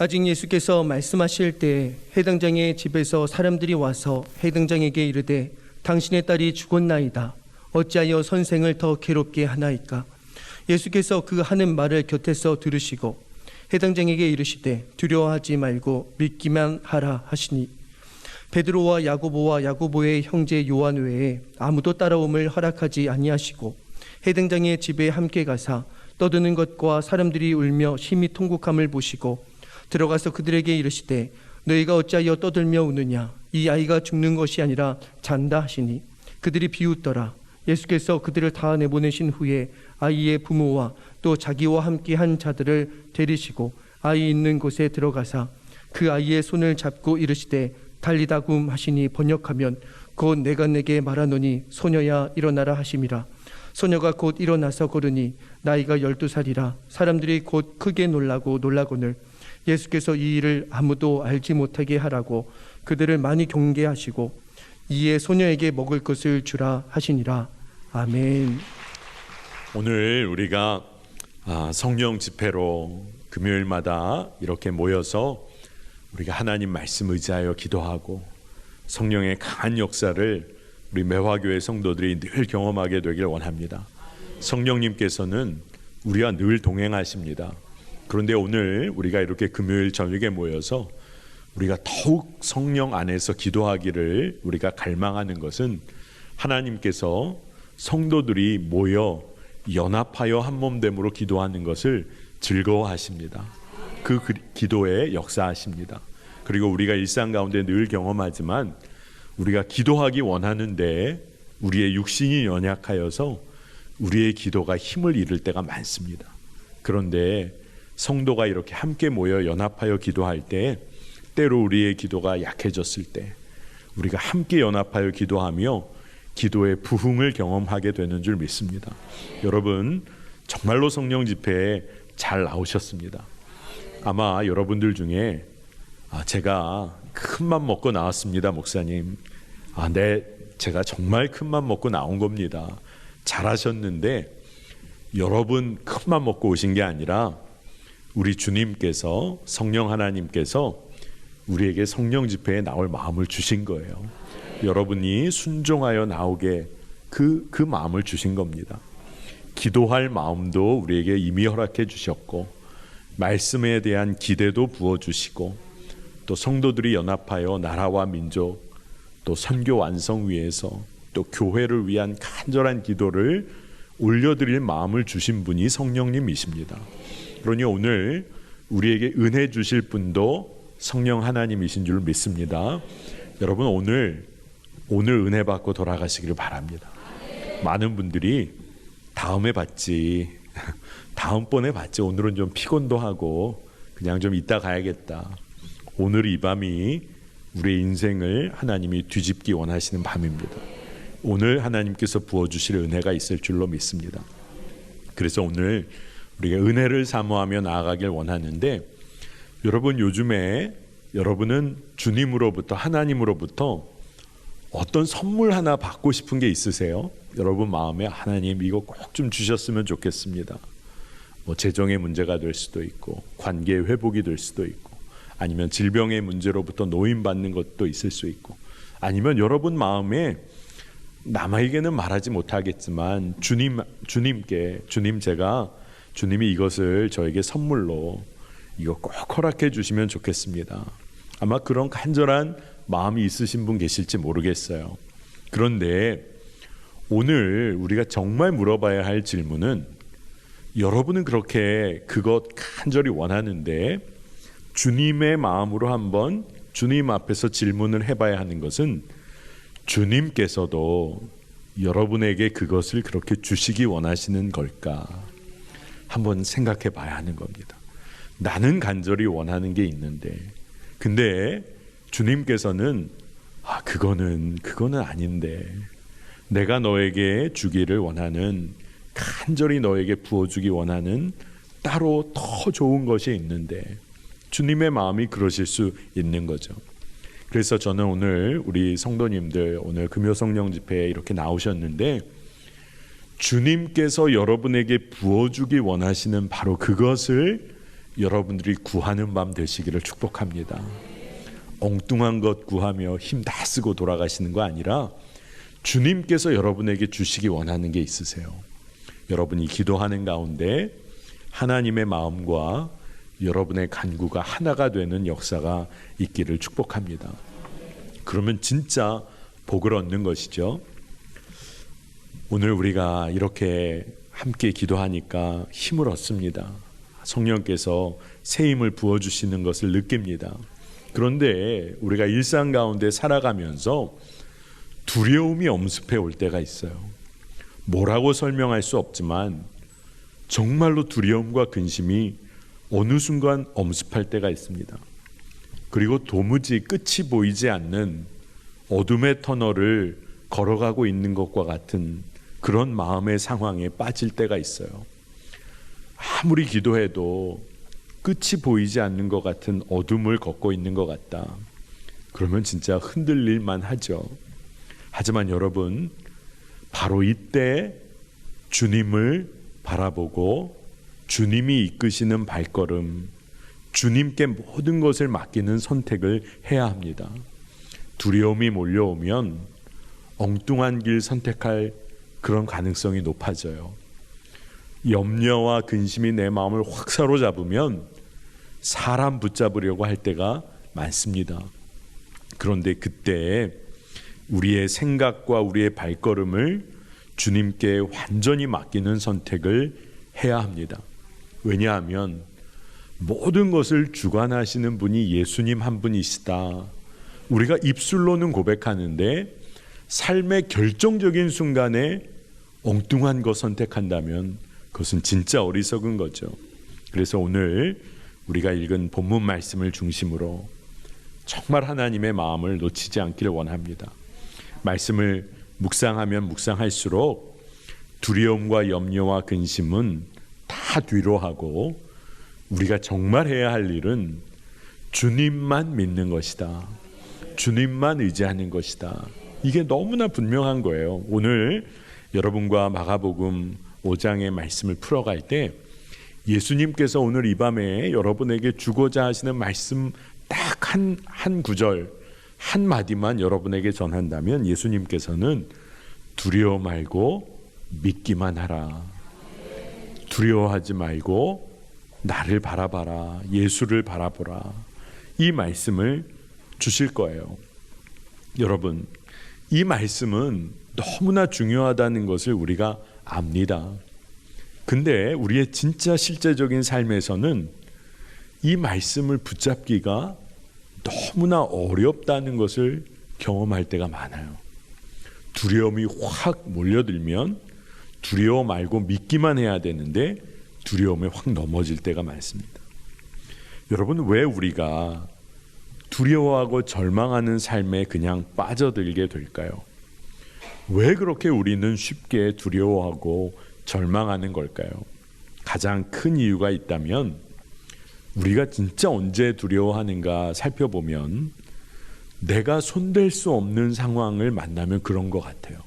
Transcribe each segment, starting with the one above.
아직 예수께서 말씀하실 때 해당장의 집에서 사람들이 와서 해당장에게 이르되 당신의 딸이 죽었나이다. 어찌하여 선생을 더 괴롭게 하나이까? 예수께서 그 하는 말을 곁에서 들으시고 해당장에게 이르시되 두려워하지 말고 믿기만 하라 하시니 베드로와 야고보와 야고보의 형제 요한 외에 아무도 따라옴을 허락하지 아니하시고 해당장의 집에 함께 가사 떠드는 것과 사람들이 울며 심히 통곡함을 보시고 들어가서 그들에게 이르시되 너희가 어찌하여 떠들며 우느냐? 이 아이가 죽는 것이 아니라 잔다 하시니 그들이 비웃더라. 예수께서 그들을 다 내보내신 후에 아이의 부모와 또 자기와 함께 한 자들을 데리시고 아이 있는 곳에 들어가사 그 아이의 손을 잡고 이르시되 달리다굼 하시니 번역하면 곧 내가 내게 말하노니 소녀야 일어나라 하심이라. 소녀가 곧 일어나서 걸으니 나이가 12살이라. 사람들이 곧 크게 놀라고늘 예수께서 이 일을 아무도 알지 못하게 하라고 그들을 많이 경계하시고 이에 소녀에게 먹을 것을 주라 하시니라. 아멘. 오늘 우리가 성령 집회로 금요일마다 이렇게 모여서 우리가 하나님 말씀 의지하여 기도하고 성령의 강한 역사를 우리 매화교회 성도들이 늘 경험하게 되길 원합니다. 성령님께서는 우리와 늘 동행하십니다. 그런데 오늘 우리가 이렇게 금요일 저녁에 모여서 우리가 더욱 성령 안에서 기도하기를 우리가 갈망하는 것은 하나님께서 성도들이 모여 연합하여 한몸됨으로 기도하는 것을 즐거워하십니다. 그 기도에 역사하십니다. 그리고 우리가 일상 가운데 늘 경험하지만 우리가 기도하기 원하는데 우리의 육신이 연약하여서 우리의 기도가 힘을 잃을 때가 많습니다. 그런데 성도가 이렇게 함께 모여 연합하여 기도할 때 때로 우리의 기도가 약해졌을 때 우리가 함께 연합하여 기도하며 기도의 부흥을 경험하게 되는 줄 믿습니다. 여러분 정말로 성령 집회에 잘 나오셨습니다. 아마 여러분들 중에 제가 큰 맘 먹고 나왔습니다 목사님. 제가 정말 큰 맘 먹고 나온 겁니다. 잘하셨는데 여러분 큰 맘 먹고 오신 게 아니라 우리 주님께서 성령 하나님께서 우리에게 성령 집회에 나올 마음을 주신 거예요. 여러분이 순종하여 나오게 그 마음을 주신 겁니다. 기도할 마음도 우리에게 이미 허락해 주셨고 말씀에 대한 기대도 부어주시고 또 성도들이 연합하여 나라와 민족 또 선교 완성 위해서 또 교회를 위한 간절한 기도를 올려드릴 마음을 주신 분이 성령님이십니다. 그러니 오늘 우리에게 은혜 주실 분도 성령 하나님이신 줄 믿습니다. 여러분 오늘 은혜 받고 돌아가시기를 바랍니다. 많은 분들이 다음에 받지 다음번에 받지 오늘은 좀 피곤도 하고 그냥 좀 이따 가야겠다. 오늘 이 밤이 우리의 인생을 하나님이 뒤집기 원하시는 밤입니다. 오늘 하나님께서 부어주실 은혜가 있을 줄로 믿습니다. 그래서 오늘 우리가 은혜를 사모하며 나아가길 원하는데 여러분 요즘에 여러분은 주님으로부터 하나님으로부터 어떤 선물 하나 받고 싶은 게 있으세요? 여러분 마음에 하나님 이거 꼭 좀 주셨으면 좋겠습니다. 재정의 문제가 될 수도 있고 관계의 회복이 될 수도 있고 아니면 질병의 문제로부터 노인받는 것도 있을 수 있고 아니면 여러분 마음에 남에게는 말하지 못하겠지만 주님이 이것을 저에게 선물로 이거 꼭 허락해 주시면 좋겠습니다. 아마 그런 간절한 마음이 있으신 분 계실지 모르겠어요. 그런데 오늘 우리가 정말 물어봐야 할 질문은 여러분은 그렇게 그것 간절히 원하는데 주님의 마음으로 한번 주님 앞에서 질문을 해봐야 하는 것은 주님께서도 여러분에게 그것을 그렇게 주시기 원하시는 걸까 한번 생각해 봐야 하는 겁니다. 나는 간절히 원하는 게 있는데 근데 주님께서는 그거는 아닌데 내가 너에게 주기를 원하는 간절히 너에게 부어주기 원하는 따로 더 좋은 것이 있는데 주님의 마음이 그러실 수 있는 거죠. 그래서 저는 오늘 우리 성도님들 오늘 금요성령 집회에 이렇게 나오셨는데 주님께서 여러분에게 부어주기 원하시는 바로 그것을 여러분들이 구하는 밤 되시기를 축복합니다. 엉뚱한 것 구하며 힘 다 쓰고 돌아가시는 거 아니라 주님께서 여러분에게 주시기 원하는 게 있으세요. 여러분이 기도하는 가운데 하나님의 마음과 여러분의 간구가 하나가 되는 역사가 있기를 축복합니다. 그러면 진짜 복을 얻는 것이죠. 오늘 우리가 이렇게 함께 기도하니까 힘을 얻습니다. 성령께서 새 힘을 부어주시는 것을 느낍니다. 그런데 우리가 일상 가운데 살아가면서 두려움이 엄습해 올 때가 있어요. 뭐라고 설명할 수 없지만 정말로 두려움과 근심이 어느 순간 엄습할 때가 있습니다. 그리고 도무지 끝이 보이지 않는 어둠의 터널을 걸어가고 있는 것과 같은 그런 마음의 상황에 빠질 때가 있어요. 아무리 기도해도 끝이 보이지 않는 것 같은 어둠을 걷고 있는 것 같다. 그러면 진짜 흔들릴만 하죠. 하지만 여러분, 바로 이때 주님을 바라보고 주님이 이끄시는 발걸음, 주님께 모든 것을 맡기는 선택을 해야 합니다. 두려움이 몰려오면 엉뚱한 길 선택할 그런 가능성이 높아져요. 염려와 근심이 내 마음을 확 사로잡으면 사람 붙잡으려고 할 때가 많습니다. 그런데 그때 우리의 생각과 우리의 발걸음을 주님께 완전히 맡기는 선택을 해야 합니다. 왜냐하면 모든 것을 주관하시는 분이 예수님 한 분이시다. 우리가 입술로는 고백하는데 삶의 결정적인 순간에 엉뚱한 것 선택한다면 그것은 진짜 어리석은 거죠. 그래서 오늘 우리가 읽은 본문 말씀을 중심으로 정말 하나님의 마음을 놓치지 않기를 원합니다. 말씀을 묵상하면 묵상할수록 두려움과 염려와 근심은 다 뒤로 하고 우리가 정말 해야 할 일은 주님만 믿는 것이다. 주님만 의지하는 것이다. 이게 너무나 분명한 거예요. 오늘 여러분과 마가복음 5장의 말씀을 풀어갈 때 예수님께서 오늘 이 밤에 여러분에게 주고자 하시는 말씀 딱 한 구절 한 마디만 여러분에게 전한다면 예수님께서는 두려워 말고 믿기만 하라. 두려워하지 말고 나를 바라봐라. 예수를 바라보라. 이 말씀을 주실 거예요. 여러분, 이 말씀은 너무나 중요하다는 것을 우리가 압니다. 근데 우리의 진짜 실제적인 삶에서는 이 말씀을 붙잡기가 너무나 어렵다는 것을 경험할 때가 많아요. 두려움이 확 몰려들면 두려워 말고 믿기만 해야 되는데 두려움에 확 넘어질 때가 많습니다. 여러분, 왜 우리가 두려워하고 절망하는 삶에 그냥 빠져들게 될까요? 왜 그렇게 우리는 쉽게 두려워하고 절망하는 걸까요? 가장 큰 이유가 있다면 우리가 진짜 언제 두려워하는가 살펴보면 내가 손댈 수 없는 상황을 만나면 그런 것 같아요.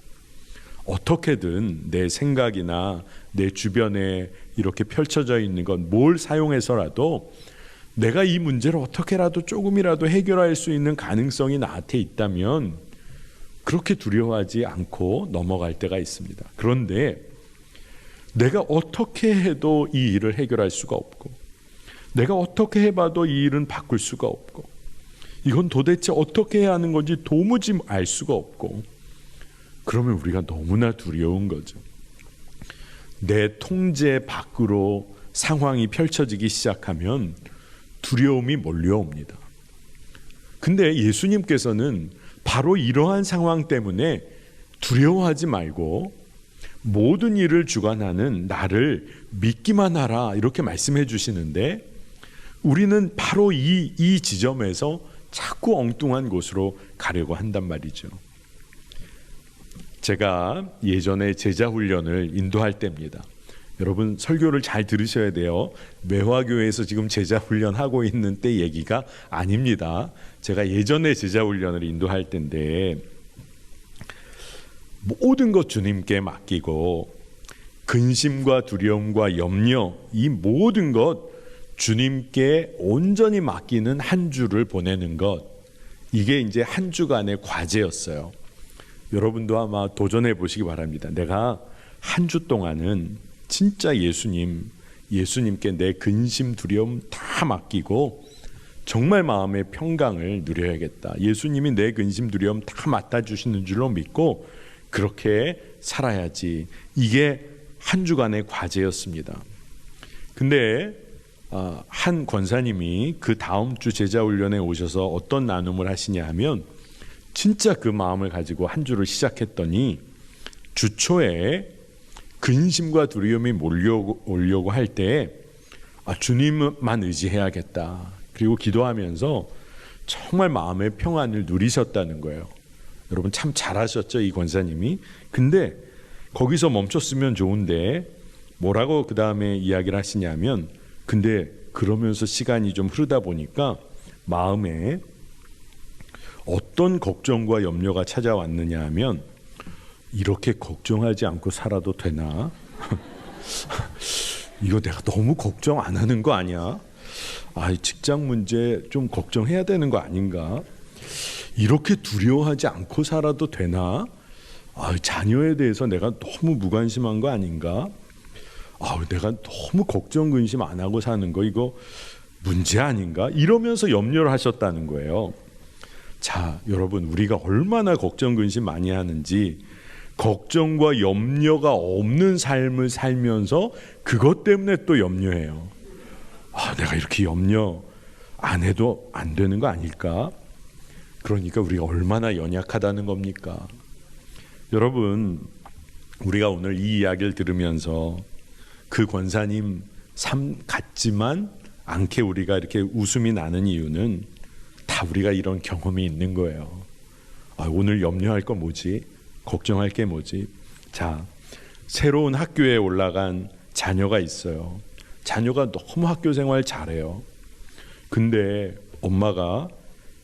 어떻게든 내 생각이나 내 주변에 이렇게 펼쳐져 있는 건 뭘 사용해서라도 내가 이 문제를 어떻게라도 조금이라도 해결할 수 있는 가능성이 나한테 있다면 그렇게 두려워하지 않고 넘어갈 때가 있습니다. 그런데 내가 어떻게 해도 이 일을 해결할 수가 없고 내가 어떻게 해봐도 이 일은 바꿀 수가 없고 이건 도대체 어떻게 해야 하는 건지 도무지 알 수가 없고 그러면 우리가 너무나 두려운 거죠. 내 통제 밖으로 상황이 펼쳐지기 시작하면 두려움이 몰려옵니다. 근데 예수님께서는 바로 이러한 상황 때문에 두려워하지 말고 모든 일을 주관하는 나를 믿기만 하라 이렇게 말씀해 주시는데 우리는 바로 이 지점에서 자꾸 엉뚱한 곳으로 가려고 한단 말이죠. 제가 예전에 제자 훈련을 인도할 때입니다. 여러분 설교를 잘 들으셔야 돼요. 매화교회에서 지금 제자 훈련하고 있는 때 얘기가 아닙니다. 제가 예전에 제자 훈련을 인도할 때인데 모든 것 주님께 맡기고 근심과 두려움과 염려 이 모든 것 주님께 온전히 맡기는 한 주를 보내는 것, 이게 이제 한 주간의 과제였어요. 여러분도 아마 도전해 보시기 바랍니다. 내가 한 주 동안은 진짜 예수님께 내 근심 두려움 다 맡기고 정말 마음의 평강을 누려야겠다. 예수님이 내 근심 두려움 다 맡아주시는 줄로 믿고 그렇게 살아야지. 이게 한 주간의 과제였습니다. 근데 한 권사님이 그 다음 주 제자훈련에 오셔서 어떤 나눔을 하시냐 하면 진짜 그 마음을 가지고 한 주를 시작했더니 주 초에 근심과 두려움이 몰려오려고 할 때 주님만 의지해야겠다. 그리고 기도하면서 정말 마음의 평안을 누리셨다는 거예요. 여러분 참 잘하셨죠, 이 권사님이. 근데 거기서 멈췄으면 좋은데 뭐라고 그 다음에 이야기를 하시냐면, 근데 그러면서 시간이 좀 흐르다 보니까 마음에 어떤 걱정과 염려가 찾아왔느냐 하면, 이렇게 걱정하지 않고 살아도 되나? 이거 내가 너무 걱정 안 하는 거 아니야? 직장 문제 좀 걱정해야 되는 거 아닌가? 이렇게 두려워하지 않고 살아도 되나? 자녀에 대해서 내가 너무 무관심한 거 아닌가? 내가 너무 걱정 근심 안 하고 사는 거 이거 문제 아닌가? 이러면서 염려를 하셨다는 거예요. 자, 여러분, 우리가 얼마나 걱정 근심 많이 하는지, 걱정과 염려가 없는 삶을 살면서 그것 때문에 또 염려해요. 내가 이렇게 염려 안 해도 안 되는 거 아닐까? 그러니까 우리가 얼마나 연약하다는 겁니까? 여러분, 우리가 오늘 이 이야기를 들으면서 그 권사님 삶 같지만 않게 우리가 이렇게 웃음이 나는 이유는 다 우리가 이런 경험이 있는 거예요. 오늘 염려할 거 뭐지? 걱정할 게 뭐지? 자, 새로운 학교에 올라간 자녀가 있어요. 자녀가 너무 학교 생활 잘해요. 근데 엄마가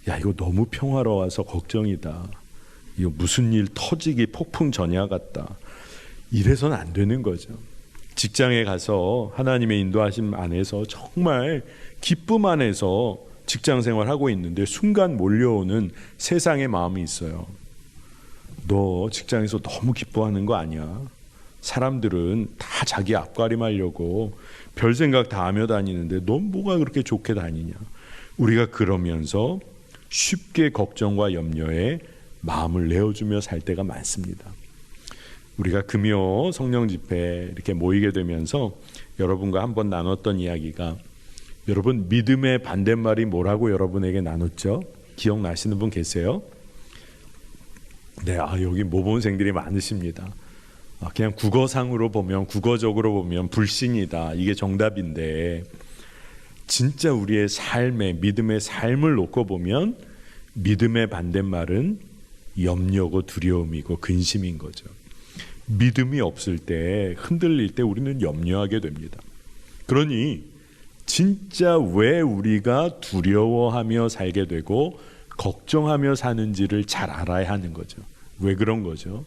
이거 너무 평화로워서 걱정이다. 이거 무슨 일 터지기 폭풍 전야 같다. 이래서는 안 되는 거죠. 직장에 가서 하나님의 인도하심 안에서 정말 기쁨 안에서 직장 생활하고 있는데 순간 몰려오는 세상의 마음이 있어요. 너 직장에서 너무 기뻐하는 거 아니야? 사람들은 다 자기 앞가림하려고 별 생각 다 하며 다니는데 넌 뭐가 그렇게 좋게 다니냐? 우리가 그러면서 쉽게 걱정과 염려에 마음을 내어주며 살 때가 많습니다. 우리가 금요 성령 집회 이렇게 모이게 되면서 여러분과 한번 나눴던 이야기가, 여러분 믿음의 반대말이 뭐라고 여러분에게 나눴죠? 기억나시는 분 계세요? 네, 여기 모범생들이 많으십니다. 그냥 국어상으로 보면, 국어적으로 보면 불신이다, 이게 정답인데, 진짜 우리의 삶의 믿음의 삶을 놓고 보면 믿음의 반대말은 염려고 두려움이고 근심인 거죠. 믿음이 없을 때, 흔들릴 때 우리는 염려하게 됩니다. 그러니 진짜 왜 우리가 두려워하며 살게 되고 걱정하며 사는지를 잘 알아야 하는 거죠. 왜 그런 거죠?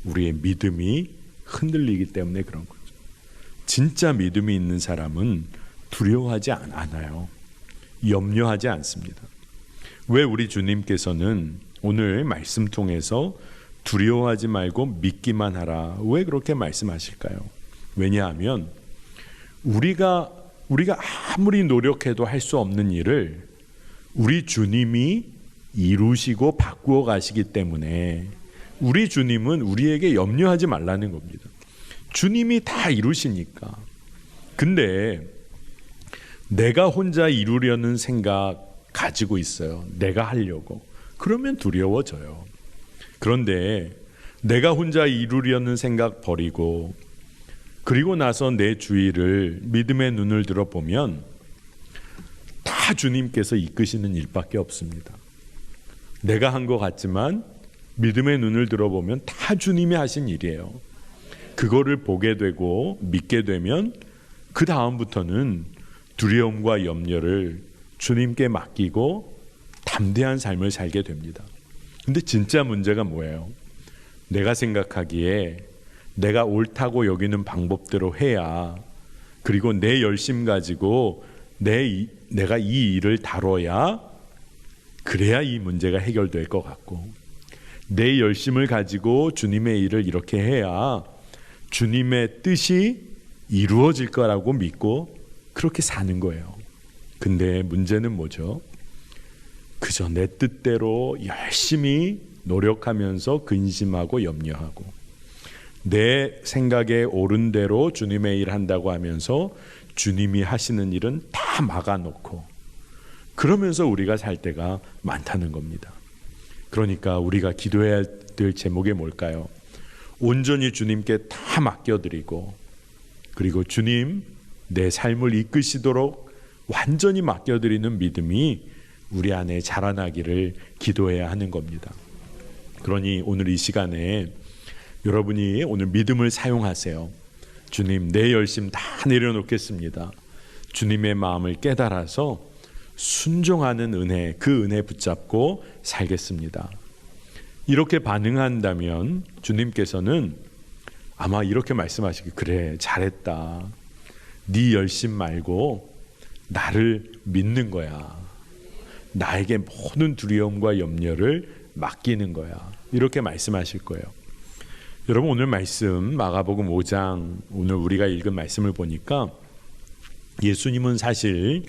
우리의 믿음이 흔들리기 때문에 그런 거죠. 진짜 믿음이 있는 사람은 두려워하지 않아요. 염려하지 않습니다. 왜 우리 주님께서는 오늘 말씀 통해서 두려워하지 말고 믿기만 하라, 왜 그렇게 말씀하실까요? 왜냐하면 우리가 아무리 노력해도 할 수 없는 일을 우리 주님이 이루시고 바꾸어 가시기 때문에 우리 주님은 우리에게 염려하지 말라는 겁니다. 주님이 다 이루시니까. 근데 내가 혼자 이루려는 생각 가지고 있어요. 내가 하려고. 그러면 두려워져요. 그런데 내가 혼자 이루려는 생각 버리고, 그리고 나서 내 주위를 믿음의 눈을 들어보면 다 주님께서 이끄시는 일밖에 없습니다. 내가 한 것 같지만 믿음의 눈을 들어보면 다 주님이 하신 일이에요. 그거를 보게 되고 믿게 되면 그 다음부터는 두려움과 염려를 주님께 맡기고 담대한 삶을 살게 됩니다. 근데 진짜 문제가 뭐예요? 내가 생각하기에 내가 옳다고 여기는 방법대로 해야, 그리고 내 열심 가지고 내가 이 일을 다뤄야 그래야 이 문제가 해결될 것 같고, 내 열심을 가지고 주님의 일을 이렇게 해야 주님의 뜻이 이루어질 거라고 믿고 그렇게 사는 거예요. 근데 문제는 뭐죠? 그저 내 뜻대로 열심히 노력하면서 근심하고 염려하고, 내 생각에 옳은 대로 주님의 일 한다고 하면서 주님이 하시는 일은 다 막아놓고, 그러면서 우리가 살 때가 많다는 겁니다. 그러니까 우리가 기도해야 될 제목이 뭘까요? 온전히 주님께 다 맡겨드리고, 그리고 주님 내 삶을 이끄시도록 완전히 맡겨드리는 믿음이 우리 안에 자라나기를 기도해야 하는 겁니다. 그러니 오늘 이 시간에 여러분이 오늘 믿음을 사용하세요. 주님, 내 열심 다 내려놓겠습니다. 주님의 마음을 깨달아서 순종하는 은혜, 그 은혜 붙잡고 살겠습니다. 이렇게 반응한다면 주님께서는 아마 이렇게 말씀하시기, 그래 잘했다. 네 열심 말고 나를 믿는 거야. 나에게 모든 두려움과 염려를 맡기는 거야. 이렇게 말씀하실 거예요. 여러분, 오늘 말씀 마가복음 5장 오늘 우리가 읽은 말씀을 보니까 예수님은 사실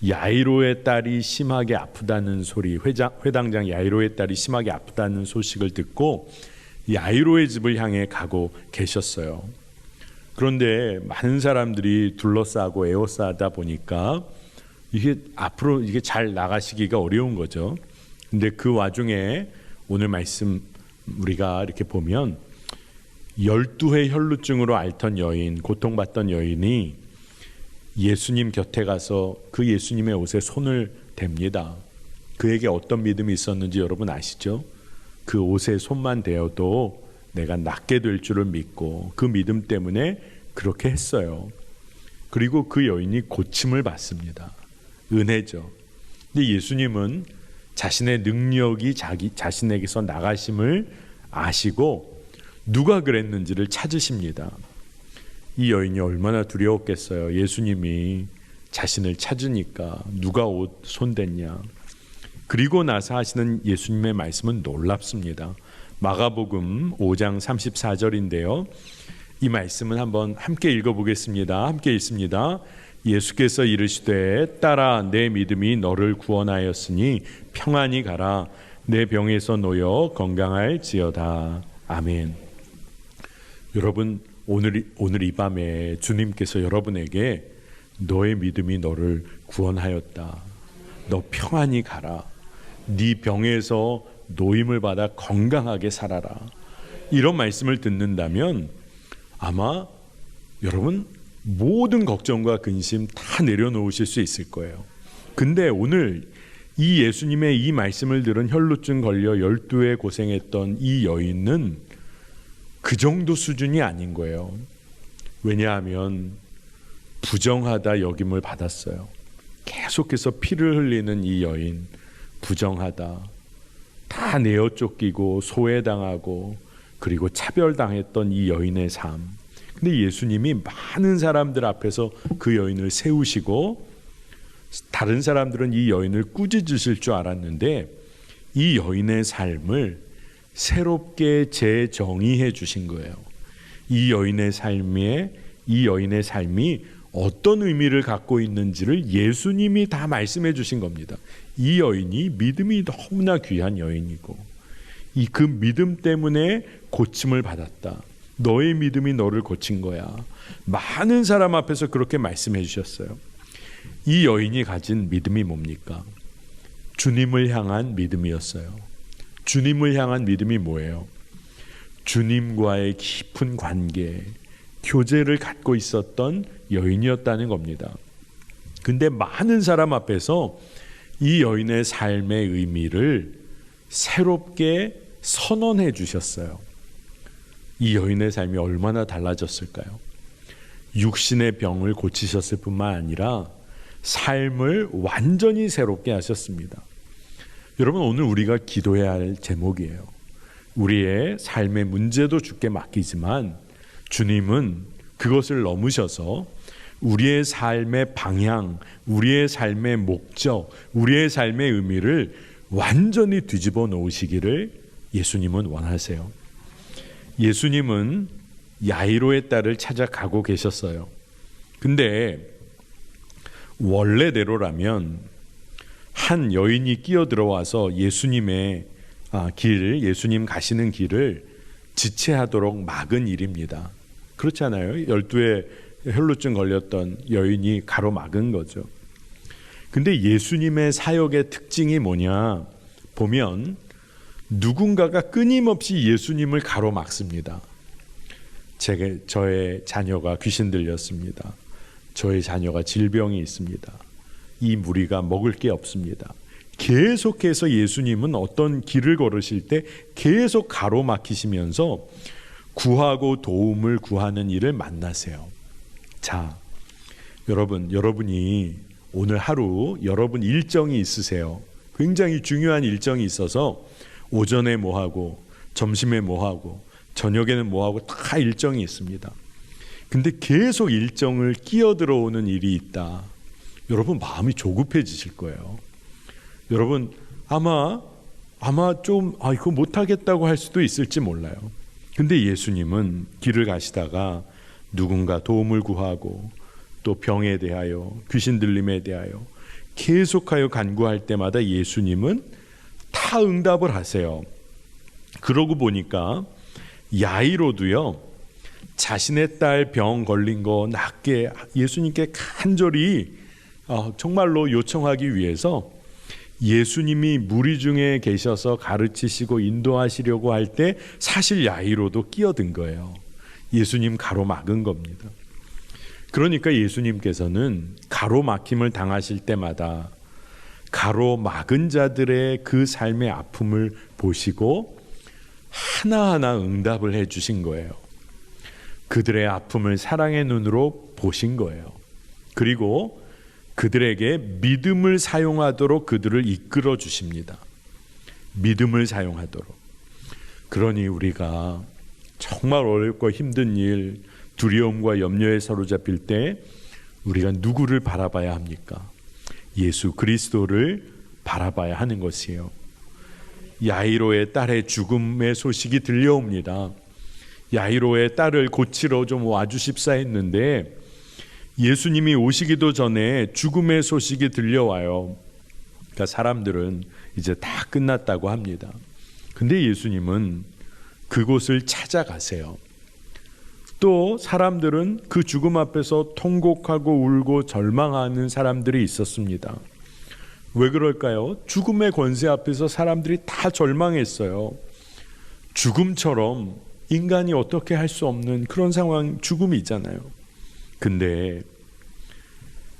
야이로의 딸이 심하게 아프다는 소리, 회당장 야이로의 딸이 심하게 아프다는 소식을 듣고 야이로의 집을 향해 가고 계셨어요. 그런데 많은 사람들이 둘러싸고 에워싸다 보니까 이게 앞으로 이게 잘 나가시기가 어려운 거죠. 근데 그 와중에 오늘 말씀 우리가 이렇게 보면 12회 혈루증으로 앓던 여인, 고통받던 여인이 예수님 곁에 가서 그 예수님의 옷에 손을 댑니다. 그에게 어떤 믿음이 있었는지 여러분 아시죠? 그 옷에 손만 대어도 내가 낫게 될 줄을 믿고 그 믿음 때문에 그렇게 했어요. 그리고 그 여인이 고침을 받습니다. 은혜죠. 근데 예수님은 자신의 능력이 자신에게서 나가심을 아시고 누가 그랬는지를 찾으십니다. 이 여인이 얼마나 두려웠겠어요. 예수님이 자신을 찾으니까 누가 옷 손댔냐. 그리고 나서 하시는 예수님의 말씀은 놀랍습니다. 마가복음 5장 34절인데요. 이 말씀은 한번 함께 읽어보겠습니다. 함께 읽습니다. 예수께서 이르시되 딸아 내 믿음이 너를 구원하였으니 평안히 가라. 내 병에서 놓여 건강할지어다. 아멘. 여러분, 오늘 이 밤에 주님께서 여러분에게 너의 믿음이 너를 구원하였다. 너 평안히 가라. 네 병에서 노임을 받아 건강하게 살아라. 이런 말씀을 듣는다면 아마 여러분 모든 걱정과 근심 다 내려놓으실 수 있을 거예요. 근데 오늘 이 예수님의 이 말씀을 들은 혈루증 걸려 12회 고생했던 이 여인은 그 정도 수준이 아닌 거예요. 왜냐하면 부정하다 여김을 받았어요. 계속해서 피를 흘리는 이 여인, 부정하다, 다 내어 쫓기고 소외당하고 그리고 차별당했던 이 여인의 삶. 근데 예수님이 많은 사람들 앞에서 그 여인을 세우시고 다른 사람들은 이 여인을 꾸짖으실 줄 알았는데 이 여인의 삶을 새롭게 재정의해 주신 거예요. 이 여인의 삶이 어떤 의미를 갖고 있는지를 예수님이 다 말씀해 주신 겁니다. 이 여인이 믿음이 너무나 귀한 여인이고 그 믿음 때문에 고침을 받았다. 너의 믿음이 너를 고친 거야. 많은 사람 앞에서 그렇게 말씀해 주셨어요. 이 여인이 가진 믿음이 뭡니까? 주님을 향한 믿음이었어요. 주님을 향한 믿음이 뭐예요? 주님과의 깊은 관계, 교제를 갖고 있었던 여인이었다는 겁니다. 근데 많은 사람 앞에서 이 여인의 삶의 의미를 새롭게 선언해 주셨어요. 이 여인의 삶이 얼마나 달라졌을까요? 육신의 병을 고치셨을 뿐만 아니라 삶을 완전히 새롭게 하셨습니다. 여러분, 오늘 우리가 기도해야 할 제목이에요. 우리의 삶의 문제도 주께 맡기지만 주님은 그것을 넘으셔서 우리의 삶의 방향, 우리의 삶의 목적, 우리의 삶의 의미를 완전히 뒤집어 놓으시기를 예수님은 원하세요. 예수님은 야이로의 딸을 찾아가고 계셨어요. 근데 원래대로라면 한 여인이 끼어들어와서 예수님 가시는 길을 지체하도록 막은 일입니다. 그렇지 않아요? 12에 혈루증 걸렸던 여인이 가로막은 거죠. 근데 예수님의 사역의 특징이 뭐냐 보면 누군가가 끊임없이 예수님을 가로막습니다. 저의 자녀가 귀신 들렸습니다. 저의 자녀가 질병이 있습니다. 이 무리가 먹을 게 없습니다. 계속해서 예수님은 어떤 길을 걸으실 때 계속 가로막히시면서 구하고 도움을 구하는 일을 만나세요. 자, 여러분이 오늘 하루 여러분 일정이 있으세요. 굉장히 중요한 일정이 있어서 오전에 뭐하고 점심에 뭐하고 저녁에는 뭐하고 다 일정이 있습니다. 근데 계속 일정을 끼어들어오는 일이 있다. 여러분 마음이 조급해지실 거예요. 여러분 아마 좀 이거 못하겠다고 할 수도 있을지 몰라요. 근데 예수님은 길을 가시다가 누군가 도움을 구하고 또 병에 대하여 귀신 들림에 대하여 계속하여 간구할 때마다 예수님은 다 응답을 하세요. 그러고 보니까 야이로도요, 자신의 딸 병 걸린 거 낫게 예수님께 간절히 정말로 요청하기 위해서 예수님이 무리 중에 계셔서 가르치시고 인도하시려고 할 때 사실 야이로도 끼어든 거예요. 예수님 가로막은 겁니다. 그러니까 예수님께서는 가로막힘을 당하실 때마다 가로막은 자들의 그 삶의 아픔을 보시고 하나하나 응답을 해 주신 거예요. 그들의 아픔을 사랑의 눈으로 보신 거예요. 그리고 그들에게 믿음을 사용하도록 그들을 이끌어 주십니다. 믿음을 사용하도록. 그러니 우리가 정말 어렵고 힘든 일, 두려움과 염려에 사로잡힐 때 우리가 누구를 바라봐야 합니까? 예수 그리스도를 바라봐야 하는 것이에요. 야이로의 딸의 죽음의 소식이 들려옵니다. 야이로의 딸을 고치러 좀 와주십사 했는데 예수님이 오시기도 전에 죽음의 소식이 들려와요. 그러니까 사람들은 이제 다 끝났다고 합니다. 근데 예수님은 그곳을 찾아가세요. 또 사람들은 그 죽음 앞에서 통곡하고 울고 절망하는 사람들이 있었습니다. 왜 그럴까요? 죽음의 권세 앞에서 사람들이 다 절망했어요. 죽음처럼 인간이 어떻게 할 수 없는 그런 상황, 죽음이 있잖아요. 근데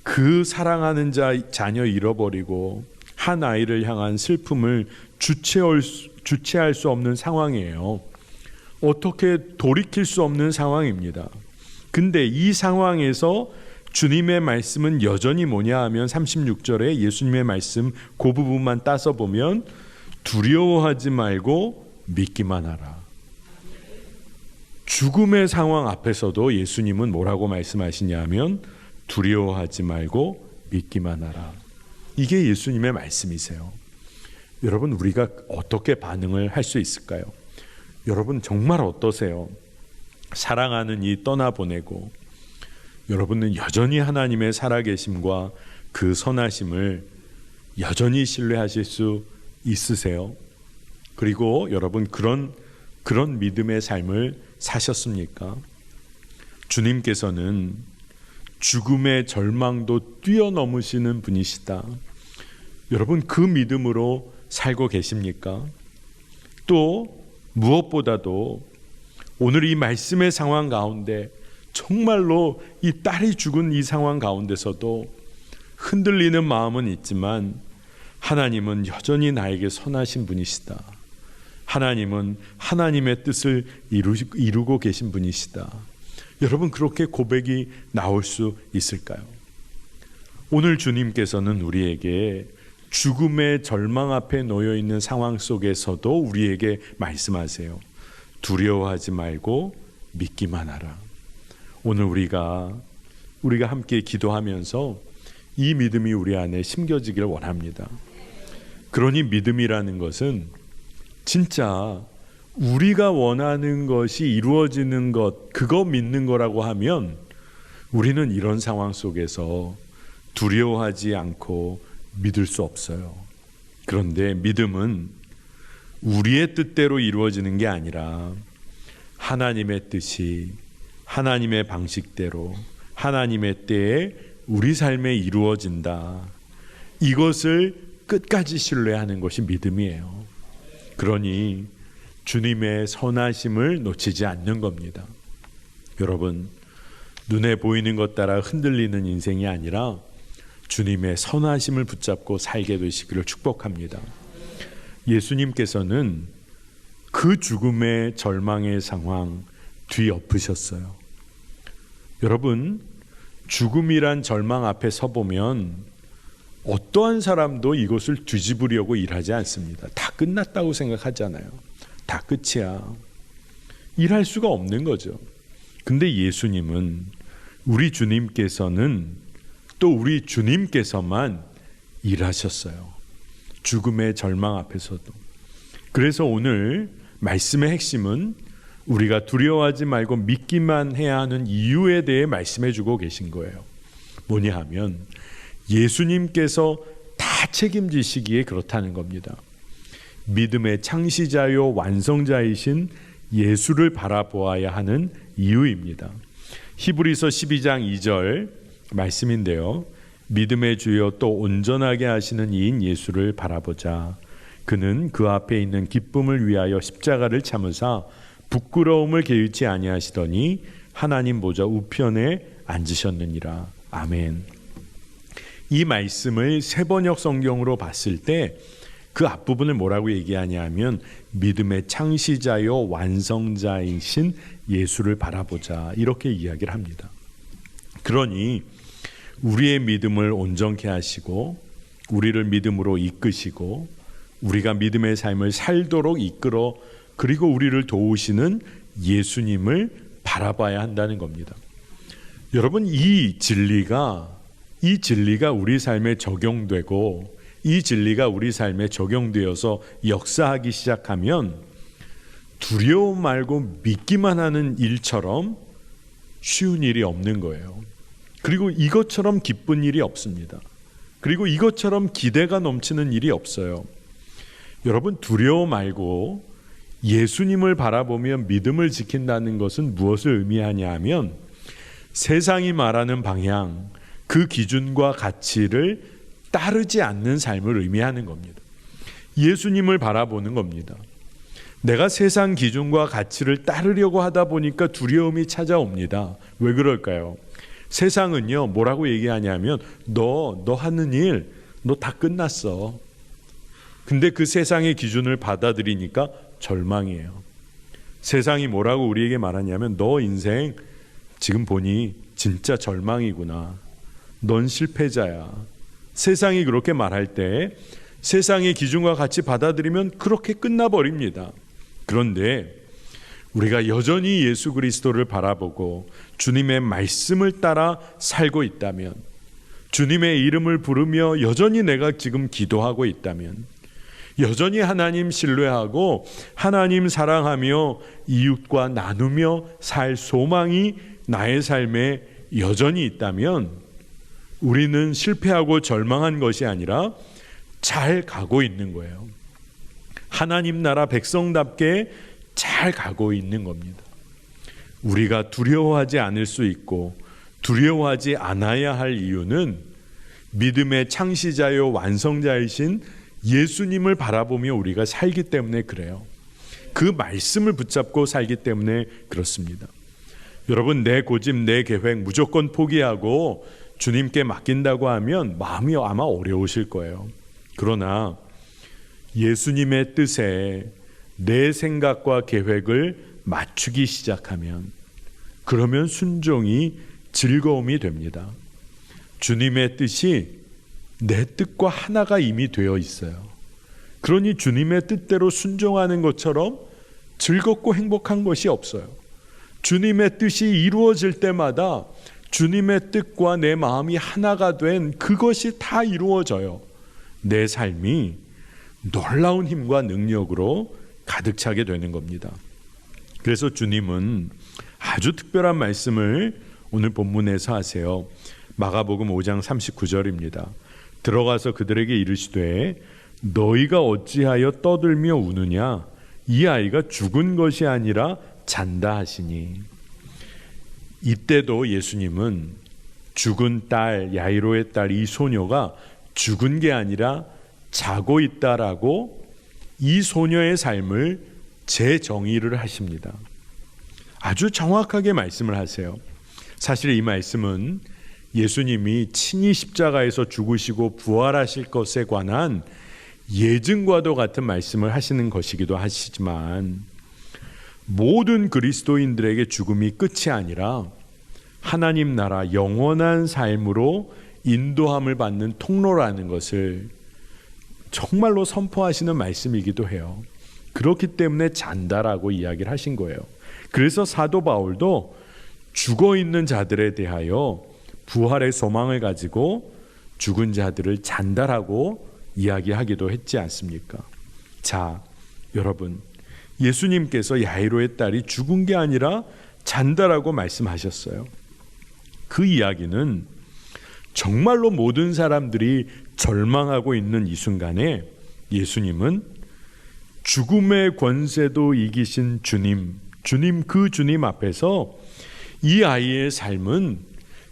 그 사랑하는 자녀 잃어버리고 한 아이를 향한 슬픔을 주체할 수 없는 상황이에요. 어떻게 돌이킬 수 없는 상황입니다. 근데 이 상황에서 주님의 말씀은 여전히 뭐냐 하면 36절에 예수님의 말씀 그 부분만 따서 보면 두려워하지 말고 믿기만 하라. 죽음의 상황 앞에서도 예수님은 뭐라고 말씀하시냐면 두려워하지 말고 믿기만 하라. 이게 예수님의 말씀이세요. 여러분 우리가 어떻게 반응을 할 수 있을까요? 여러분 정말 어떠세요? 사랑하는 이 떠나보내고 여러분은 여전히 하나님의 살아계심과 그 선하심을 여전히 신뢰하실 수 있으세요? 그리고 여러분 그런 믿음의 삶을 사셨습니까? 주님께서는 죽음의 절망도 뛰어넘으시는 분이시다. 여러분 그 믿음으로 살고 계십니까? 또 무엇보다도 오늘 이 말씀의 상황 가운데 정말로 이 딸이 죽은 이 상황 가운데서도 흔들리는 마음은 있지만 하나님은 여전히 나에게 선하신 분이시다. 하나님은 하나님의 뜻을 이루고 계신 분이시다. 여러분 그렇게 고백이 나올 수 있을까요? 오늘 주님께서는 우리에게 죽음의 절망 앞에 놓여 있는 상황 속에서도 우리에게 말씀하세요. 두려워하지 말고 믿기만 하라. 오늘 우리가 우리가 함께 기도하면서 이 믿음이 우리 안에 심겨지길 원합니다. 그러니 믿음이라는 것은 진짜 우리가 원하는 것이 이루어지는 것, 그거 믿는 거라고 하면 우리는 이런 상황 속에서 두려워하지 않고 믿을 수 없어요. 그런데 믿음은 우리의 뜻대로 이루어지는 게 아니라 하나님의 뜻이 하나님의 방식대로 하나님의 때에 우리 삶에 이루어진다. 이것을 끝까지 신뢰하는 것이 믿음이에요. 그러니 주님의 선하심을 놓치지 않는 겁니다. 여러분, 눈에 보이는 것 따라 흔들리는 인생이 아니라 주님의 선하심을 붙잡고 살게 되시기를 축복합니다. 예수님께서는 그 죽음의 절망의 상황 뒤엎으셨어요. 여러분, 죽음이란 절망 앞에 서보면 어떠한 사람도 이것을 뒤집으려고 일하지 않습니다. 다 끝났다고 생각하잖아요. 다 끝이야. 일할 수가 없는 거죠. 근데 예수님은, 우리 주님께서는 또 우리 주님께서만 일하셨어요. 죽음의 절망 앞에서도. 그래서 오늘 말씀의 핵심은 우리가 두려워하지 말고 믿기만 해야 하는 이유에 대해 말씀해 주고 계신 거예요. 뭐냐 하면 예수님께서 다 책임지시기에 그렇다는 겁니다. 믿음의 창시자요 완성자이신 예수를 바라보아야 하는 이유입니다. 히브리서 12장 2절 말씀인데요. 믿음의 주요 또 온전하게 하시는 이인 예수를 바라보자. 그는 그 앞에 있는 기쁨을 위하여 십자가를 참으사 부끄러움을 게으르지 아니하시더니 하나님 보좌 우편에 앉으셨느니라. 아멘. 이 말씀을 세번역 성경으로 봤을 때 그 앞부분을 뭐라고 얘기하냐면 믿음의 창시자요 완성자이신 예수를 바라보자, 이렇게 이야기를 합니다. 그러니 우리의 믿음을 온전케 하시고 우리를 믿음으로 이끄시고 우리가 믿음의 삶을 살도록 이끌어 그리고 우리를 도우시는 예수님을 바라봐야 한다는 겁니다. 여러분, 이 진리가 우리 삶에 적용되고 이 진리가 우리 삶에 적용되어서 역사하기 시작하면 두려움 말고 믿기만 하는 일처럼 쉬운 일이 없는 거예요. 그리고 이것처럼 기쁜 일이 없습니다. 그리고 이것처럼 기대가 넘치는 일이 없어요. 여러분, 두려워 말고 예수님을 바라보며 믿음을 지킨다는 것은 무엇을 의미하냐 하면 세상이 말하는 방향, 그 기준과 가치를 따르지 않는 삶을 의미하는 겁니다. 예수님을 바라보는 겁니다. 내가 세상 기준과 가치를 따르려고 하다 보니까 두려움이 찾아옵니다. 왜 그럴까요? 세상은요, 뭐라고 얘기하냐면 너 하는 일, 너 다 끝났어. 근데 그 세상의 기준을 받아들이니까 절망이에요. 세상이 뭐라고 우리에게 말하냐면 너 인생 지금 보니 진짜 절망이구나. 넌 실패자야. 세상이 그렇게 말할 때 세상의 기준과 같이 받아들이면 그렇게 끝나버립니다. 그런데 우리가 여전히 예수 그리스도를 바라보고 주님의 말씀을 따라 살고 있다면, 주님의 이름을 부르며 여전히 내가 지금 기도하고 있다면, 여전히 하나님 신뢰하고 하나님 사랑하며 이웃과 나누며 살 소망이 나의 삶에 여전히 있다면 우리는 실패하고 절망한 것이 아니라 잘 가고 있는 거예요. 하나님 나라 백성답게 잘 가고 있는 겁니다. 우리가 두려워하지 않을 수 있고 두려워하지 않아야 할 이유는 믿음의 창시자요 완성자이신 예수님을 바라보며 우리가 살기 때문에 그래요. 그 말씀을 붙잡고 살기 때문에 그렇습니다. 여러분, 내 고집, 내 계획 무조건 포기하고 주님께 맡긴다고 하면 마음이 아마 어려우실 거예요. 그러나 예수님의 뜻에 내 생각과 계획을 맞추기 시작하면, 그러면 순종이 즐거움이 됩니다. 주님의 뜻이 내 뜻과 하나가 이미 되어 있어요. 그러니 주님의 뜻대로 순종하는 것처럼 즐겁고 행복한 것이 없어요. 주님의 뜻이 이루어질 때마다 주님의 뜻과 내 마음이 하나가 된 그것이 다 이루어져요. 내 삶이 놀라운 힘과 능력으로 가득 차게 되는 겁니다. 그래서 주님은 아주 특별한 말씀을 오늘 본문에서 하세요. 마가복음 5장 39절입니다. 들어가서 그들에게 이르시되 너희가 어찌하여 떠들며 우느냐? 이 아이가 죽은 것이 아니라 잔다 하시니. 이때도 예수님은 죽은 딸, 야이로의 딸 이 소녀가 죽은 게 아니라 자고 있다라고 이 소녀의 삶을 재정의를 하십니다. 아주 정확하게 말씀을 하세요. 사실 이 말씀은 예수님이 친히 십자가에서 죽으시고 부활하실 것에 관한 예증과도 같은 말씀을 하시는 것이기도 하시지만, 모든 그리스도인들에게 죽음이 끝이 아니라 하나님 나라 영원한 삶으로 인도함을 받는 통로라는 것을 정말로 선포하시는 말씀이기도 해요. 그렇기 때문에 잔다라고 이야기를 하신 거예요. 그래서 사도 바울도 죽어 있는 자들에 대하여 부활의 소망을 가지고 죽은 자들을 잔다라고 이야기하기도 했지 않습니까? 자, 여러분, 예수님께서 야이로의 딸이 죽은 게 아니라 잔다라고 말씀하셨어요. 그 이야기는 정말로 모든 사람들이 절망하고 있는 이 순간에 예수님은 죽음의 권세도 이기신 주님 그 주님 앞에서 이 아이의 삶은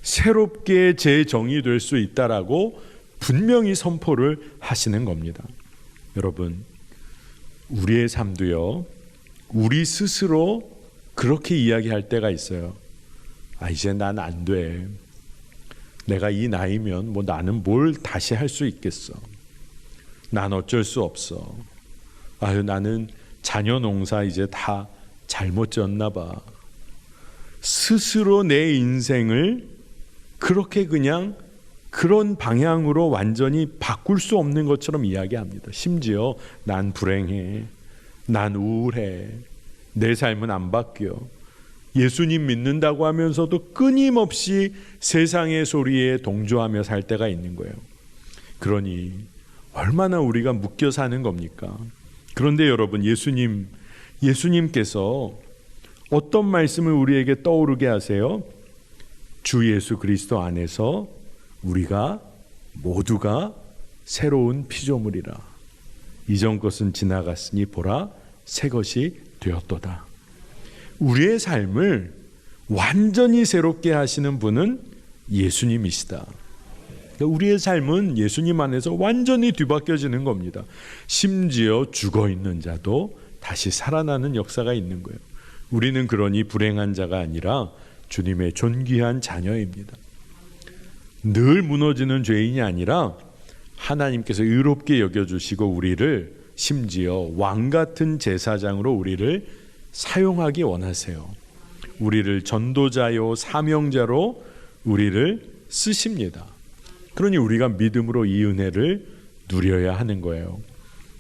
새롭게 재정의될 수 있다라고 분명히 선포를 하시는 겁니다. 여러분, 우리의 삶도요, 우리 스스로 그렇게 이야기할 때가 있어요. 이제 난 안 돼. 내가 이 나이면 뭐 나는 뭘 다시 할 수 있겠어. 난 어쩔 수 없어. 나는 자녀 농사 이제 다 잘못 지었나 봐. 스스로 내 인생을 그렇게 그냥 그런 방향으로 완전히 바꿀 수 없는 것처럼 이야기합니다. 심지어 난 불행해, 난 우울해, 내 삶은 안 바뀌어. 예수님 믿는다고 하면서도 끊임없이 세상의 소리에 동조하며 살 때가 있는 거예요. 그러니 얼마나 우리가 묶여 사는 겁니까? 그런데 여러분, 예수님께서 어떤 말씀을 우리에게 떠오르게 하세요? 주 예수 그리스도 안에서 우리가 모두가 새로운 피조물이라. 이전 것은 지나갔으니 보라 새 것이 되었도다. 우리의 삶을 완전히 새롭게 하시는 분은 예수님이시다. 우리의 삶은 예수님 안에서 완전히 뒤바뀌어지는 겁니다. 심지어 죽어 있는 자도 다시 살아나는 역사가 있는 거예요. 우리는 그러니 불행한 자가 아니라 주님의 존귀한 자녀입니다. 늘 무너지는 죄인이 아니라 하나님께서 의롭게 여겨주시고 우리를 심지어 왕 같은 제사장으로 우리를 사용하기 원하세요. 우리를 전도자요 사명자로 우리를 쓰십니다. 그러니 우리가 믿음으로 이 은혜를 누려야 하는 거예요.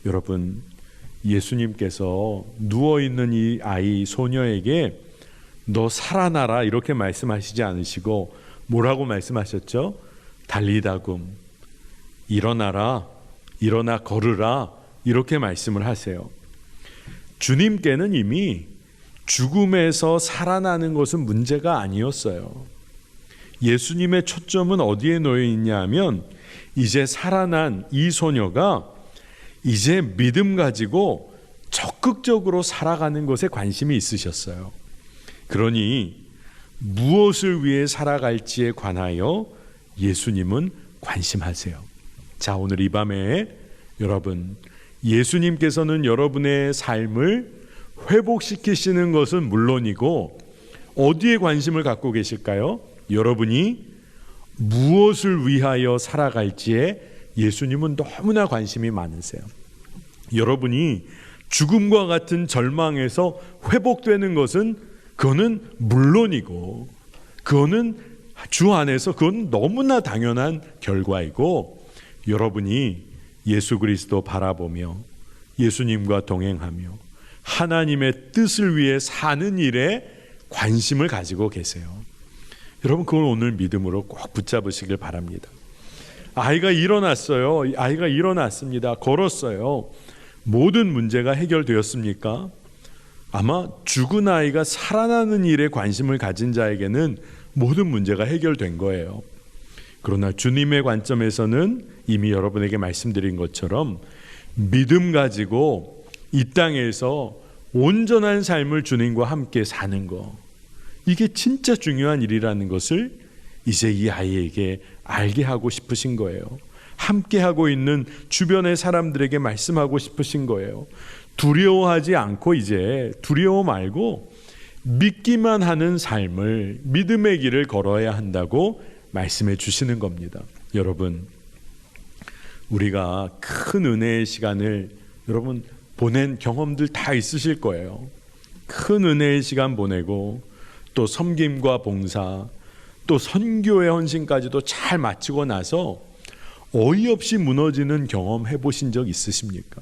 여러분, 예수님께서 누워있는 이 아이 소녀에게 너 살아나라 이렇게 말씀하시지 않으시고 뭐라고 말씀하셨죠? 달리다금 일어나라, 일어나 걸으라 이렇게 말씀을 하세요. 주님께는 이미 죽음에서 살아나는 것은 문제가 아니었어요. 예수님의 초점은 어디에 놓여 있냐 하면 이제 살아난 이 소녀가 이제 믿음 가지고 적극적으로 살아가는 것에 관심이 있으셨어요. 그러니 무엇을 위해 살아갈지에 관하여 예수님은 관심하세요. 자, 오늘 이 밤에 여러분, 예수님께서는 여러분의 삶을 회복시키시는 것은 물론이고 어디에 관심을 갖고 계실까요? 여러분이 무엇을 위하여 살아갈지에 예수님은 너무나 관심이 많으세요. 여러분이 죽음과 같은 절망에서 회복되는 것은 그거는 물론이고 그거는 주 안에서 그건 너무나 당연한 결과이고, 여러분이 예수 그리스도 바라보며 예수님과 동행하며 하나님의 뜻을 위해 사는 일에 관심을 가지고 계세요. 여러분 그걸 오늘 믿음으로 꼭 붙잡으시길 바랍니다. 아이가 일어났어요. 아이가 일어났습니다. 걸었어요. 모든 문제가 해결되었습니까? 아마 죽은 아이가 살아나는 일에 관심을 가진 자에게는 모든 문제가 해결된 거예요. 그러나 주님의 관점에서는 이미 여러분에게 말씀드린 것처럼 믿음 가지고 이 땅에서 온전한 삶을 주님과 함께 사는 거, 이게 진짜 중요한 일이라는 것을 이제 이 아이에게 알게 하고 싶으신 거예요. 함께 하고 있는 주변의 사람들에게 말씀하고 싶으신 거예요. 두려워하지 않고 이제 두려워 말고 믿기만 하는 삶을, 믿음의 길을 걸어야 한다고 말씀해 주시는 겁니다. 여러분, 우리가 큰 은혜의 시간을 여러분 보낸 경험들 다 있으실 거예요. 큰 은혜의 시간 보내고 또 섬김과 봉사, 또 선교의 헌신까지도 잘 마치고 나서 어이없이 무너지는 경험 해보신 적 있으십니까?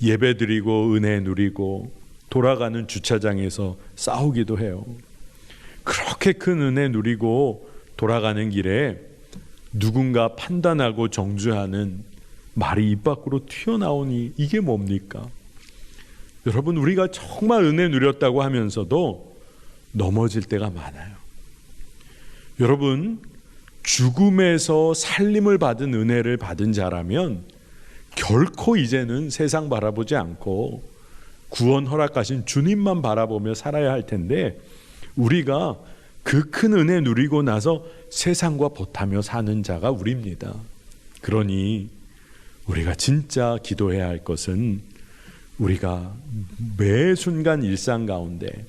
예배 드리고 은혜 누리고 돌아가는 주차장에서 싸우기도 해요. 그렇게 큰 은혜 누리고 돌아가는 길에 누군가 판단하고 정죄하는 말이 입 밖으로 튀어나오니 이게 뭡니까? 여러분, 우리가 정말 은혜 누렸다고 하면서도 넘어질 때가 많아요. 여러분, 죽음에서 살림을 받은 은혜를 받은 자라면 결코 이제는 세상 바라보지 않고 구원 허락하신 주님만 바라보며 살아야 할 텐데, 우리가 그 큰 은혜 누리고 나서 세상과 보타며 사는 자가 우리입니다. 그러니 우리가 진짜 기도해야 할 것은 우리가 매 순간 일상 가운데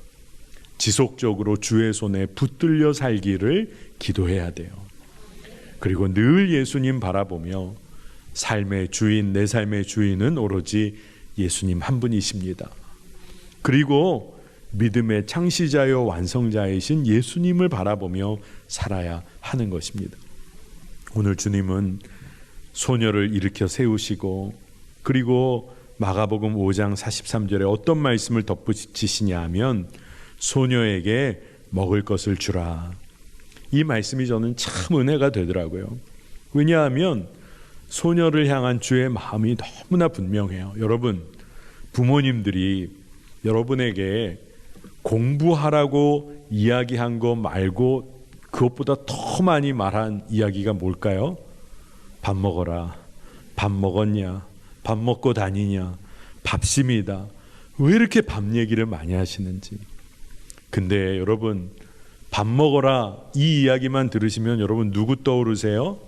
지속적으로 주의 손에 붙들려 살기를 기도해야 돼요. 그리고 늘 예수님 바라보며 삶의 주인, 내 삶의 주인은 오로지 예수님 한 분이십니다. 그리고 믿음의 창시자요 완성자이신 예수님을 바라보며 살아야 하는 것입니다. 오늘 주님은 소녀를 일으켜 세우시고, 그리고 마가복음 5장 43절에 어떤 말씀을 덧붙이시냐 하면 소녀에게 먹을 것을 주라. 이 말씀이 저는 참 은혜가 되더라고요. 왜냐하면 소녀를 향한 주의 마음이 너무나 분명해요. 여러분, 부모님들이 여러분에게 공부하라고 이야기한 거 말고 그것보다 더 많이 말한 이야기가 뭘까요? 밥 먹어라. 밥 먹었냐? 밥 먹고 다니냐? 밥심이다. 왜 이렇게 밥 얘기를 많이 하시는지. 근데 여러분, 밥 먹어라 이 이야기만 들으시면 여러분 누구 떠오르세요?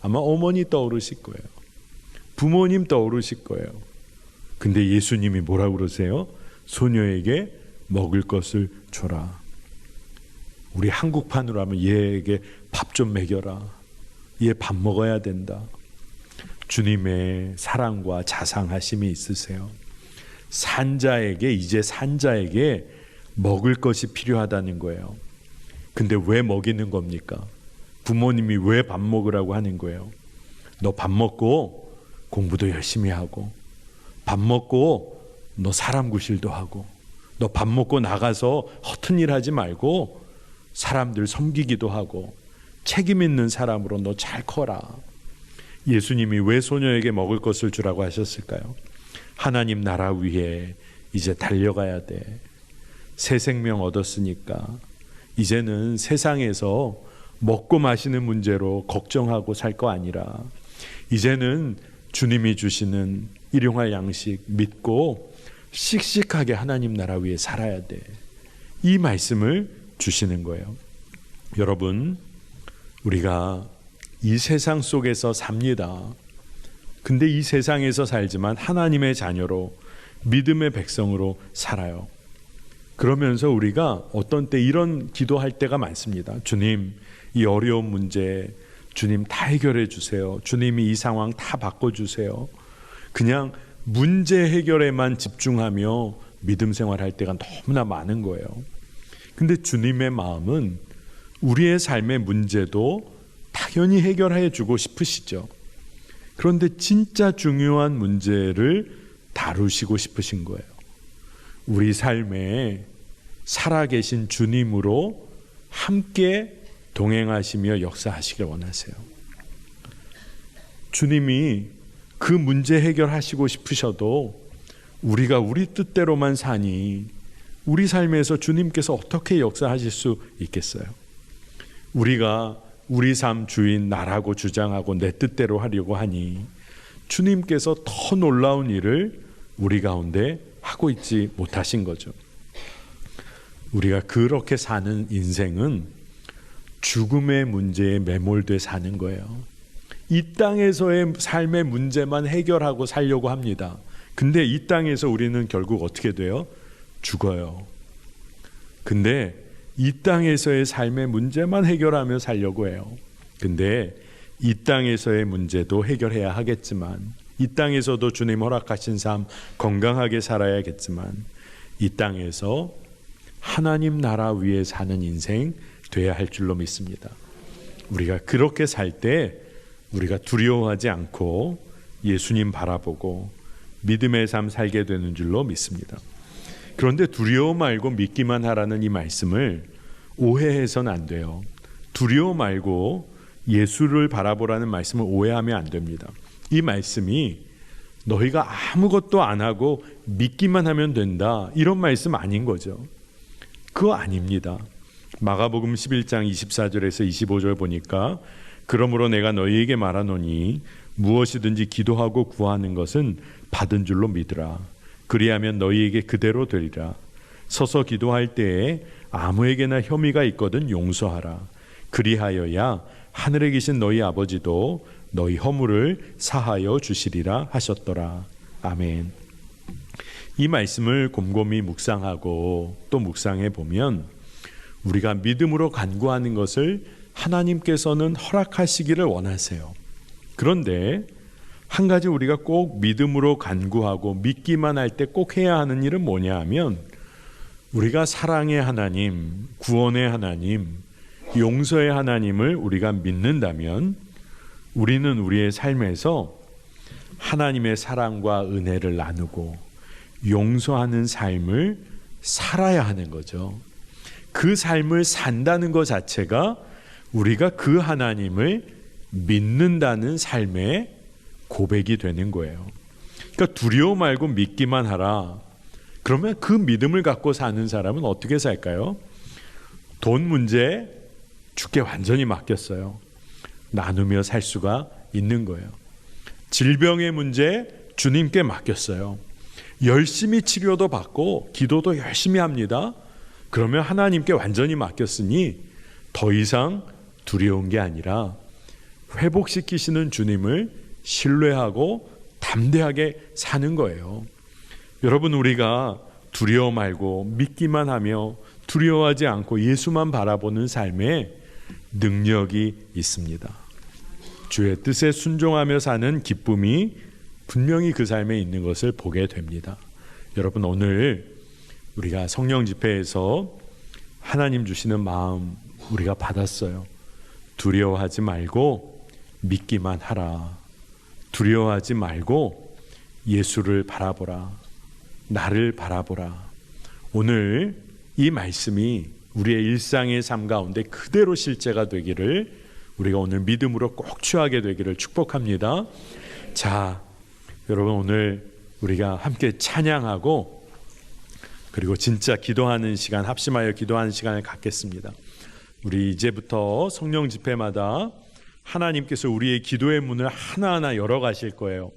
아마 어머니 떠오르실 거예요. 부모님 떠오르실 거예요. 근데 예수님이 뭐라고 그러세요? 소녀에게 먹을 것을 줘라. 우리 한국판으로 하면 얘에게 밥 좀 먹여라. 얘 밥 먹어야 된다. 주님의 사랑과 자상하심이 있으세요. 이제 산자에게 먹을 것이 필요하다는 거예요. 근데 왜 먹이는 겁니까? 부모님이 왜 밥 먹으라고 하는 거예요? 너 밥 먹고 공부도 열심히 하고, 밥 먹고 너 사람 구실도 하고, 너 밥 먹고 나가서 허튼 일 하지 말고 사람들 섬기기도 하고 책임 있는 사람으로 너 잘 커라. 예수님이 왜 소녀에게 먹을 것을 주라고 하셨을까요? 하나님 나라 위에 이제 달려가야 돼. 새 생명 얻었으니까 이제는 세상에서 먹고 마시는 문제로 걱정하고 살 거 아니라 이제는 주님이 주시는 일용할 양식 믿고 씩씩하게 하나님 나라 위에 살아야 돼. 이 말씀을 주시는 거예요. 여러분, 우리가 이 세상 속에서 삽니다. 근데 이 세상에서 살지만 하나님의 자녀로, 믿음의 백성으로 살아요. 그러면서 우리가 어떤 때 이런 기도할 때가 많습니다. 주님, 이 어려운 문제 주님 다 해결해 주세요. 주님이 이 상황 다 바꿔주세요. 그냥 문제 해결에만 집중하며 믿음 생활할 때가 너무나 많은 거예요. 근데 주님의 마음은 우리의 삶의 문제도 당연히 해결해 주고 싶으시죠. 그런데 진짜 중요한 문제를 다루시고 싶으신 거예요. 우리 삶에 살아계신 주님으로 함께 동행하시며 역사하시길 원하세요. 주님이 그 문제 해결하시고 싶으셔도 우리가 우리 뜻대로만 사니 우리 삶에서 주님께서 어떻게 역사하실 수 있겠어요? 우리가 우리 삶 주인 나라고 주장하고 내 뜻대로 하려고 하니 주님께서 더 놀라운 일을 우리 가운데 하고 있지 못하신 거죠. 우리가 그렇게 사는 인생은 죽음의 문제에 매몰돼 사는 거예요. 이 땅에서의 삶의 문제만 해결하고 살려고 합니다. 근데 이 땅에서 우리는 결국 어떻게 돼요? 죽어요. 근데 이 땅에서의 삶의 문제만 해결하며 살려고 해요. 근데 이 땅에서의 문제도 해결해야 하겠지만, 이 땅에서도 주님 허락하신 삶 건강하게 살아야겠지만, 이 땅에서 하나님 나라 위에 사는 인생 돼야 할 줄로 믿습니다. 우리가 그렇게 살 때 우리가 두려워하지 않고 예수님 바라보고 믿음의 삶 살게 되는 줄로 믿습니다. 그런데 두려워 말고 믿기만 하라는 이 말씀을 오해해서는 안 돼요. 두려워 말고 예수를 바라보라는 말씀을 오해하면 안 됩니다. 이 말씀이 너희가 아무것도 안 하고 믿기만 하면 된다, 이런 말씀 아닌 거죠. 그거 아닙니다. 마가복음 11장 24절에서 25절 보니까 그러므로 내가 너희에게 말하노니 무엇이든지 기도하고 구하는 것은 받은 줄로 믿으라. 그리하면 너희에게 그대로 되리라. 서서 기도할 때에 아무에게나 혐의가 있거든 용서하라. 그리하여야 하늘에 계신 너희 아버지도 너희 허물을 사하여 주시리라 하셨더라. 아멘. 이 말씀을 곰곰이 묵상하고 또 묵상해 보면 우리가 믿음으로 간구하는 것을 하나님께서는 허락하시기를 원하세요. 그런데 한 가지 우리가 꼭 믿음으로 간구하고 믿기만 할 때 꼭 해야 하는 일은 뭐냐 하면, 우리가 사랑의 하나님, 구원의 하나님, 용서의 하나님을 우리가 믿는다면 우리는 우리의 삶에서 하나님의 사랑과 은혜를 나누고 용서하는 삶을 살아야 하는 거죠. 그 삶을 산다는 것 자체가 우리가 그 하나님을 믿는다는 삶의 고백이 되는 거예요. 그러니까 두려워 말고 믿기만 하라. 그러면 그 믿음을 갖고 사는 사람은 어떻게 살까요? 돈 문제 주께 완전히 맡겼어요. 나누며 살 수가 있는 거예요. 질병의 문제 주님께 맡겼어요. 열심히 치료도 받고 기도도 열심히 합니다. 그러면 하나님께 완전히 맡겼으니 더 이상 두려운 게 아니라 회복시키시는 주님을 신뢰하고 담대하게 사는 거예요. 여러분, 우리가 두려워 말고 믿기만 하며 두려워하지 않고 예수만 바라보는 삶에 능력이 있습니다. 주의 뜻에 순종하며 사는 기쁨이 분명히 그 삶에 있는 것을 보게 됩니다. 여러분, 오늘 우리가 성령 집회에서 하나님 주시는 마음 우리가 받았어요. 두려워하지 말고 믿기만 하라. 두려워하지 말고 예수를 바라보라. 나를 바라보라. 오늘 이 말씀이 우리의 일상의 삶 가운데 그대로 실제가 되기를 우리가 오늘 믿음으로 꼭 취하게 되기를 축복합니다. 자, 여러분, 오늘 우리가 함께 찬양하고 그리고 진짜 기도하는 시간, 합심하여 기도하는 시간을 갖겠습니다. 우리 이제부터 성령 집회마다 하나님께서 우리의 기도의 문을 하나하나 열어 가실 거예요.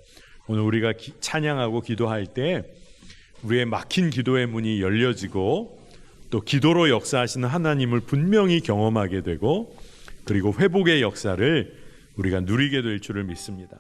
오늘 우리가 찬양하고 기도할 때 우리의 막힌 기도의 문이 열려지고 또 기도로 역사하시는 하나님을 분명히 경험하게 되고 그리고 회복의 역사를 우리가 누리게 될 줄을 믿습니다.